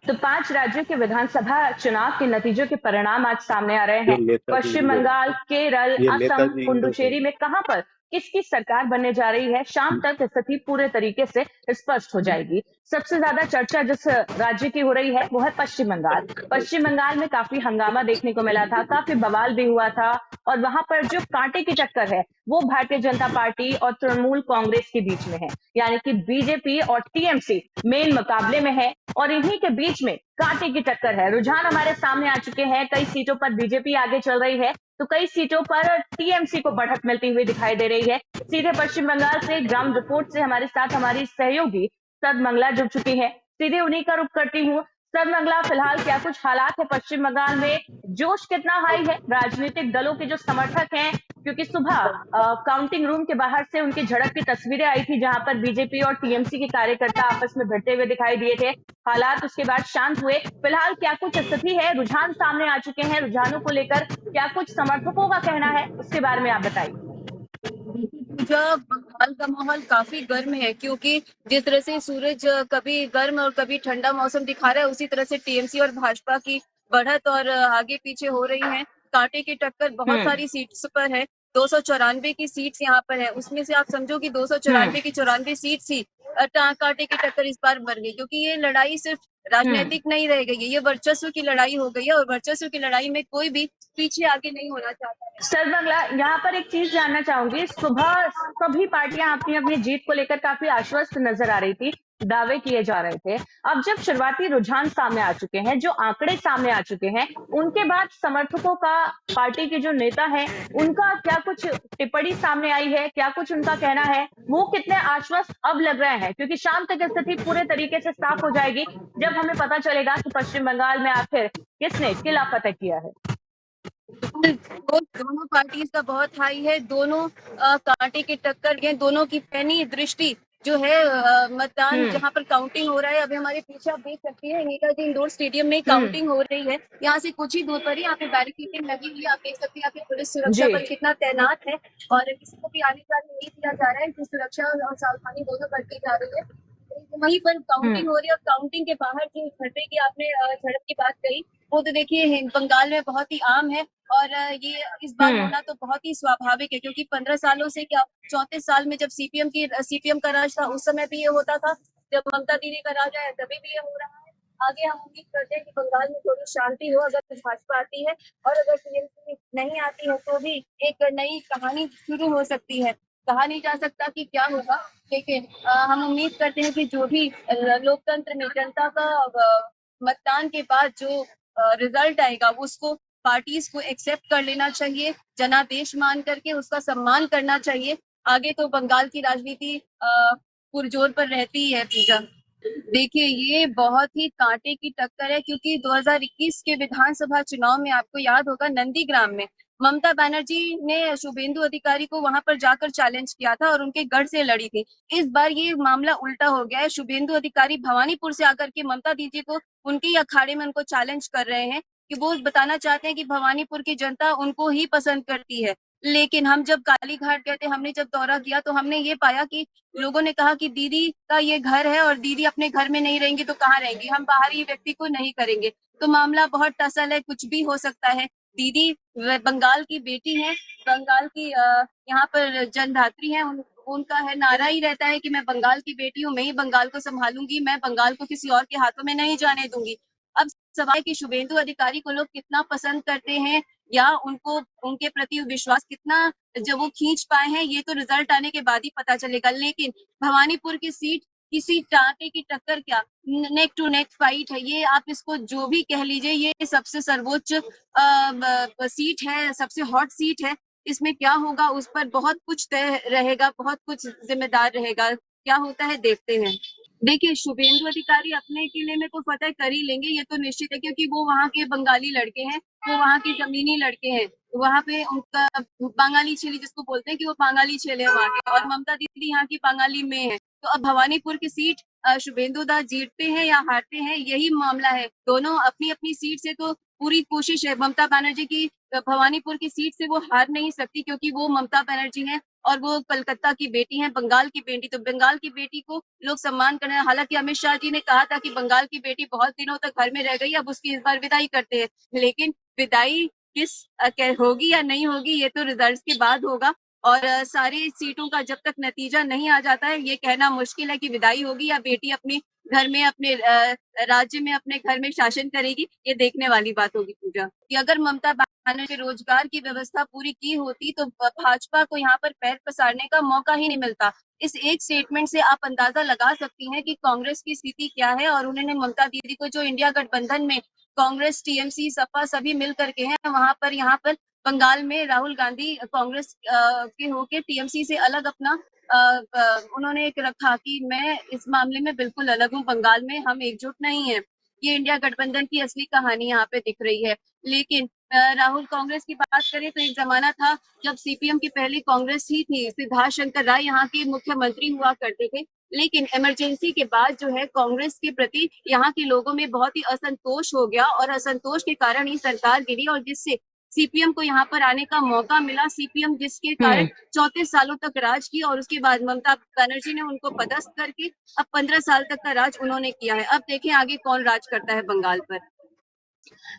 तो 5 राज्यों के विधानसभा चुनाव के नतीजों के परिणाम आज सामने आ रहे ये हैं। नेताजी पश्चिम इंदौर, बंगाल, केरल, ये असम, नेताजी इंदौर है। पुडुचेरी में कहां पर किसकी सरकार बनने जा रही है, शाम तक स्थिति पूरे तरीके से स्पष्ट हो जाएगी। सबसे ज्यादा चर्चा जिस राज्य की हो रही है वो है पश्चिम बंगाल। पश्चिम बंगाल में काफी हंगामा देखने को मिला था, काफी बवाल भी हुआ था और वहां पर जो कांटे की टक्कर है वो भारतीय जनता पार्टी और तृणमूल कांग्रेस के बीच में है, यानी कि बीजेपी और टीएमसी मेन मुकाबले में है और इन्हीं के बीच में कांटे की टक्कर है। रुझान हमारे सामने आ चुके हैं, कई सीटों पर बीजेपी आगे चल रही है तो कई सीटों पर टीएमसी को बढ़त मिलती हुई दिखाई दे रही है। सीधे पश्चिम बंगाल से ग्राउंड रिपोर्ट से हमारे साथ हमारी सहयोगी सदमंगला जुड़ चुकी है, सीधे उन्हीं का रुख करती हूँ। सदमंगला, फिलहाल क्या कुछ हालात है पश्चिम बंगाल में, जोश कितना हाई है, राजनीतिक दलों के जो समर्थक हैं, क्योंकि सुबह काउंटिंग रूम के बाहर से उनकी झड़प की तस्वीरें आई थी जहां पर बीजेपी और टीएमसी के कार्यकर्ता आपस में भिड़ते हुए दिखाई दिए थे। हालात उसके बाद शांत हुए। फिलहाल क्या कुछ स्थिति है, रुझान सामने आ चुके हैं, रुझानों को लेकर क्या कुछ समर्थकों का कहना है, उसके बारे में आप बताइए। पूजा, बंगाल का माहौल काफी गर्म है क्योंकि जिस तरह से सूरज कभी गर्म और कभी ठंडा मौसम दिखा रहा है, उसी तरह से टीएमसी और भाजपा की बढ़त और आगे पीछे हो रही है। कांटे की टक्कर बहुत सारी सीट्स पर है। 294 की सीट्स यहाँ पर है, उसमें से आप समझो कि 294 की 94 सीट थी। कांटे की टक्कर इस बार बढ़ गई क्योंकि ये लड़ाई सिर्फ राजनीतिक नहीं रह गई है, ये वर्चस्व की लड़ाई हो गई है और वर्चस्व की लड़ाई में कोई भी पीछे आगे नहीं होना चाहता है। सर बंगला, यहाँ पर एक चीज जानना चाहूंगी, सुबह सभी पार्टियां अपनी अपनी जीत को लेकर काफी आश्वस्त नजर आ रही थी, दावे किए जा रहे थे। अब जब शुरुआती रुझान सामने आ चुके हैं, जो आंकड़े सामने आ चुके हैं, उनके बाद समर्थकों का, पार्टी के जो नेता है उनका क्या कुछ टिप्पणी सामने आई है, क्या कुछ उनका कहना है, वो कितने आश्वस्त अब लग रहे हैं, क्योंकि शाम तक स्थिति पूरे तरीके से साफ हो जाएगी जब हमें पता चलेगा कि पश्चिम बंगाल में आखिर किसने किला फतेह किया है। दोनों पार्टीज का बहुत हाई है, दोनों कांटे की टक्कर है, दोनों की पैनी दृष्टि जो है मतदान जहां पर काउंटिंग हो रहा है। अभी हमारे पीछे आप देख सकते हैं नेताजी इंडोर स्टेडियम में काउंटिंग हो रही है। यहाँ से कुछ ही दूर पर ही यहाँ पे बैरिकेडिंग लगी हुई है, आप देख सकते हैं यहाँ पे पुलिस सुरक्षा बल कितना तैनात है और किसी को भी आने जाने नहीं दिया जा रहा है, कि सुरक्षा और सावधानी दोनों बरती जा रही है। वहीं पर काउंटिंग हो रही है और काउंटिंग के बाहर जो झड़पे की आपने झड़प की बात कही, वो तो देखिए बंगाल में बहुत ही आम है और ये इस बार होना तो बहुत ही स्वाभाविक है क्योंकि 15 सालों से, क्या 34 साल में जब सीपीएम का राज था उस समय भी ये होता था, जब ममता दीदी का राज आया तभी भी ये हो रहा है। आगे हम उम्मीद करते हैं कि बंगाल में थोड़ी शांति हो, अगर भाजपा आती है और अगर टीएमसी नहीं आती है तो भी एक नई कहानी शुरू हो सकती है। कहा नहीं जा सकता कि क्या होगा, लेकिन हम उम्मीद करते हैं कि जो भी लोकतंत्र में जनता का मतदान के बाद जो रिजल्ट आएगा उसको पार्टीज को एक्सेप्ट कर लेना चाहिए, जनादेश मान करके उसका सम्मान करना चाहिए। आगे तो बंगाल की राजनीति पुरजोर पर रहती है। पूजा, देखिए ये बहुत ही कांटे की टक्कर है क्योंकि 2021 के विधानसभा चुनाव में आपको याद होगा नंदीग्राम में ममता बनर्जी ने शुभेंदु अधिकारी को वहां पर जाकर चैलेंज किया था और उनके गढ़ से लड़ी थी। इस बार ये मामला उल्टा हो गया है, शुभेंदु अधिकारी भवानीपुर से आकर के ममता दीदी को उनके ही अखाड़े में उनको चैलेंज कर रहे हैं कि वो बताना चाहते हैं कि भवानीपुर की जनता उनको ही पसंद करती है। लेकिन हम जब काली घाट गए थे, हमने जब दौरा किया तो हमने ये पाया कि लोगों ने कहा कि दीदी का ये घर है और दीदी अपने घर में नहीं रहेंगी तो कहाँ रहेंगी, हम बाहरी व्यक्ति को नहीं करेंगे। तो मामला बहुत टसल है, कुछ भी हो सकता है। दीदी बंगाल की बेटी है, बंगाल की यहाँ पर जनधात्री है, उनका है नारा ही रहता है कि मैं बंगाल की बेटी हूँ, मैं ही बंगाल को संभालूंगी, मैं बंगाल को किसी और के हाथों में नहीं जाने दूंगी। अब सवाल कि शुभेंदु अधिकारी को लोग कितना पसंद करते हैं या उनको उनके प्रति विश्वास कितना जब वो खींच पाए हैं, ये तो रिजल्ट आने के बाद ही पता चलेगा। लेकिन भवानीपुर की सीट किसी टाटे की टक्कर क्या, नेक टू नेक फाइट है। ये आप इसको जो भी कह लीजिए, ये सबसे सर्वोच्च सीट है, सबसे हॉट सीट है। इसमें क्या होगा उस पर बहुत कुछ तय रहेगा, बहुत कुछ जिम्मेदार रहेगा। क्या होता है देखते हैं। देखिए शुभेंदु अधिकारी अपने किले में तो फतेह कर ही लेंगे, ये तो निश्चित है, क्योंकि वो वहाँ के बंगाली लड़के हैं, वो वहाँ के जमीनी लड़के हैं। वहाँ पे उनका बांगाली छेली जिसको बोलते हैं कि वो बांगाली छेले हैं वहाँ के, और ममता दीदी यहाँ की बांगाली में है। तो अब भवानीपुर की सीट शुभेंदु दा जीतते हैं या हारते हैं, यही मामला है। दोनों अपनी अपनी सीट से तो पूरी कोशिश है। ममता बनर्जी की भवानीपुर की सीट से वो हार नहीं सकती क्योंकि वो ममता बनर्जी है और वो कलकत्ता की बेटी है, बंगाल की बेटी, तो बंगाल की बेटी को लोग सम्मान करना। हालांकि अमित शाह जी ने कहा था कि बंगाल की बेटी बहुत दिनों तक घर में रह गई, अब उसकी इस बार विदाई करते हैं, लेकिन विदाई होगी या नहीं होगी ये तो रिजल्ट्स के बाद होगा। और सारी सीटों का जब तक नतीजा नहीं आ जाता है ये कहना मुश्किल है कि विदाई होगी या बेटी अपने घर में, अपने राज्य में, अपने घर में शासन करेगी, ये देखने वाली बात होगी पूजा। कि अगर ममता बनर्जी ने रोजगार की व्यवस्था पूरी की होती तो भाजपा को यहाँ पर पैर पसारने का मौका ही नहीं मिलता। इस एक स्टेटमेंट से आप अंदाजा लगा सकती हैं कि कांग्रेस की स्थिति क्या है। और उन्होंने ममता दीदी को जो इंडिया गठबंधन में कांग्रेस, टीएमसी, सपा सभी मिल करके हैं, वहां पर यहाँ पर बंगाल में राहुल गांधी कांग्रेस के होके टीएमसी से अलग अपना उन्होंने एक रखा कि मैं इस मामले में बिल्कुल अलग हूँ, बंगाल में हम एकजुट नहीं है। ये इंडिया गठबंधन की असली कहानी यहाँ पे दिख रही है। लेकिन राहुल, कांग्रेस की बात करें तो एक जमाना था जब सीपीएम की पहली कांग्रेस ही थी, सिद्धार्थ शंकर राय यहाँ के मुख्यमंत्री हुआ करते थे। लेकिन इमरजेंसी के बाद जो है कांग्रेस के प्रति यहाँ के लोगों में बहुत ही असंतोष हो गया और असंतोष के कारण ही सरकार गिरी और जिससे सीपीएम को यहाँ पर आने का मौका मिला। सीपीएम जिसके कारण 34 सालों तक राज किया और उसके बाद ममता बनर्जी ने उनको पदस्थ करके अब 15 साल तक का राज उन्होंने किया है। अब देखें आगे कौन राज करता है बंगाल पर।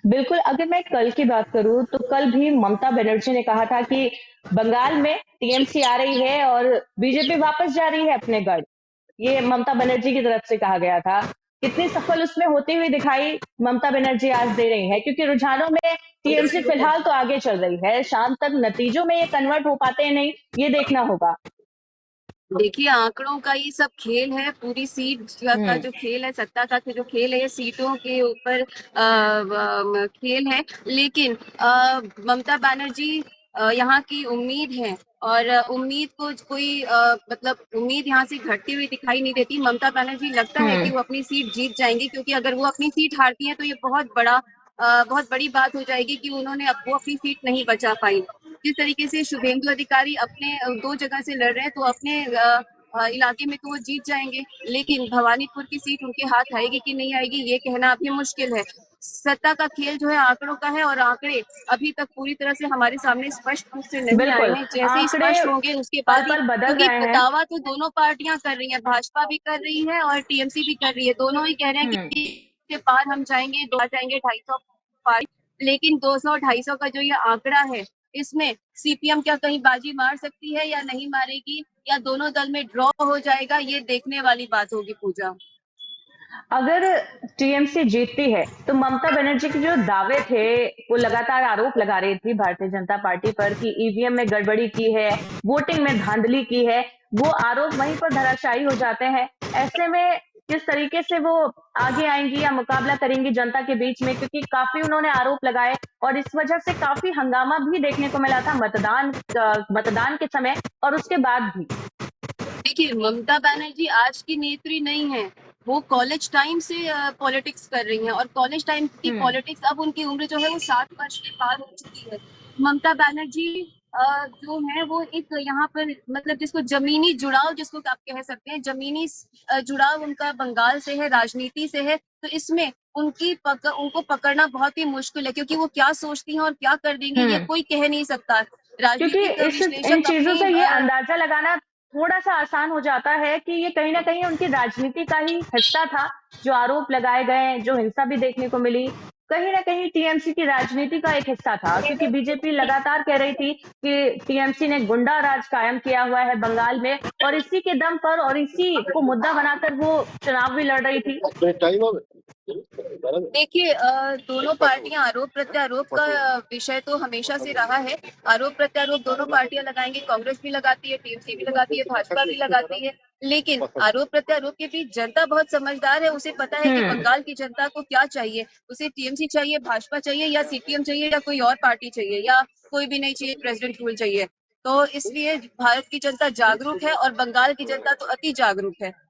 बिल्कुल, अगर मैं कल की बात करूं तो कल भी ममता बनर्जी ने कहा था कि बंगाल में टीएमसी आ रही है और बीजेपी वापस जा रही है अपने गढ़। ये ममता बनर्जी की तरफ से कहा गया था। कितनी सफल उसमें होती हुई दिखाई ममता बनर्जी आज दे रही है, क्योंकि रुझानों में टीएमसी फिलहाल तो आगे चल रही है। शाम तक नतीजों में ये कन्वर्ट हो पाते हैं नहीं, ये देखना होगा। देखिए आंकड़ों का ये सब खेल है, पूरी सीट का जो खेल है, सत्ता का जो खेल है, सीटों के ऊपर खेल है। लेकिन ममता बनर्जी यहाँ की उम्मीद है और उम्मीद को कोई मतलब उम्मीद यहाँ से घटती हुई दिखाई नहीं देती। ममता बनर्जी लगता है कि वो अपनी सीट जीत जाएंगी, क्योंकि अगर वो अपनी सीट हारती है तो ये बहुत बड़ी बात हो जाएगी कि उन्होंने वो अपनी सीट नहीं बचा पाई। जिस तरीके से शुभेंदु अधिकारी अपने 2 जगह से लड़ रहे हैं तो अपने इलाके में तो वो जीत जाएंगे, लेकिन भवानीपुर की सीट उनके हाथ आएगी कि नहीं आएगी ये कहना अभी मुश्किल है। सत्ता का खेल जो है आंकड़ों का है और आंकड़े अभी तक पूरी तरह से हमारे सामने स्पष्ट रूप से नहीं आए बिल्कुल, हैं। जैसे ही आंकड़े स्पष्ट होंगे उसके पल बाद ही, पल बदल क्योंकि रहे हैं। दावा तो दोनों पार्टियां कर रही है, भाजपा भी कर रही है और टीएमसी भी कर रही है, दोनों ही कह रहे हैं कि के पार हम जाएंगे, 250 पार। लेकिन 200-250 का जो ये आंकड़ा है, इसमें सीपीएम क्या कहीं बाजी मार सकती है या नहीं मारेगी, या दोनों दल में ड्रॉ हो जाएगा, ये देखने वाली बात होगी पूजा। अगर टीएमसी जीतती है तो ममता बनर्जी के जो दावे थे, वो लगातार आरोप लगा रही थी भारतीय जनता पार्टी पर कि ईवीएम में गड़बड़ी की है, वोटिंग में धांधली की है, वो आरोप वहीं पर धराशायी हो जाते हैं। ऐसे में किस तरीके से वो आगे आएंगी या मुकाबला करेंगी जनता के बीच में, क्योंकि काफी उन्होंने आरोप लगाए और इस वजह से काफी हंगामा भी देखने को मिला था मतदान के समय और उसके बाद भी। देखिए ममता बनर्जी आज की नेत्री नहीं है, वो कॉलेज टाइम से पॉलिटिक्स कर रही हैं और कॉलेज टाइम की पॉलिटिक्स, अब उनकी उम्र जो है वो 7 वर्ष के पार हो चुकी है। ममता बनर्जी जो है वो एक यहाँ पर मतलब जिसको जमीनी जुड़ाव, जिसको आप कह सकते हैं जमीनी जुड़ाव उनका बंगाल से है, राजनीति से है। तो इसमें उनको पकड़ना बहुत ही मुश्किल है, क्योंकि वो क्या सोचती हैं और क्या कर देंगी ये कोई कह नहीं सकता। क्योंकि राजनीतिक इन विश्लेषक चीजों अपने से ये अंदाजा लगाना थोड़ा सा आसान हो जाता है कि ये कहीं ना कहीं उनकी राजनीति का ही हिस्सा था। जो आरोप लगाए गए, जो हिंसा भी देखने को मिली, कहीं ना कहीं टीएमसी की राजनीति का एक हिस्सा था, क्योंकि बीजेपी लगातार कह रही थी कि टीएमसी ने गुंडा राज कायम किया हुआ है बंगाल में और इसी के दम पर और इसी को मुद्दा बनाकर वो चुनाव भी लड़ रही थी। देखिए दोनों पार्टियां आरोप प्रत्यारोप का विषय तो हमेशा से रहा है। आरोप प्रत्यारोप दोनों पार्टियां लगाएंगे, कांग्रेस भी लगाती है, टीएमसी भी लगाती है, भाजपा भी लगाती है। लेकिन आरोप प्रत्यारोप के बीच जनता बहुत समझदार है, उसे पता है कि बंगाल की जनता को क्या चाहिए। उसे टीएमसी चाहिए, भाजपा चाहिए या सीपीएम चाहिए या कोई और पार्टी चाहिए या कोई भी नहीं चाहिए, प्रेसिडेंट रूल चाहिए। तो इसलिए भारत की जनता जागरूक है और बंगाल की जनता तो अति जागरूक है।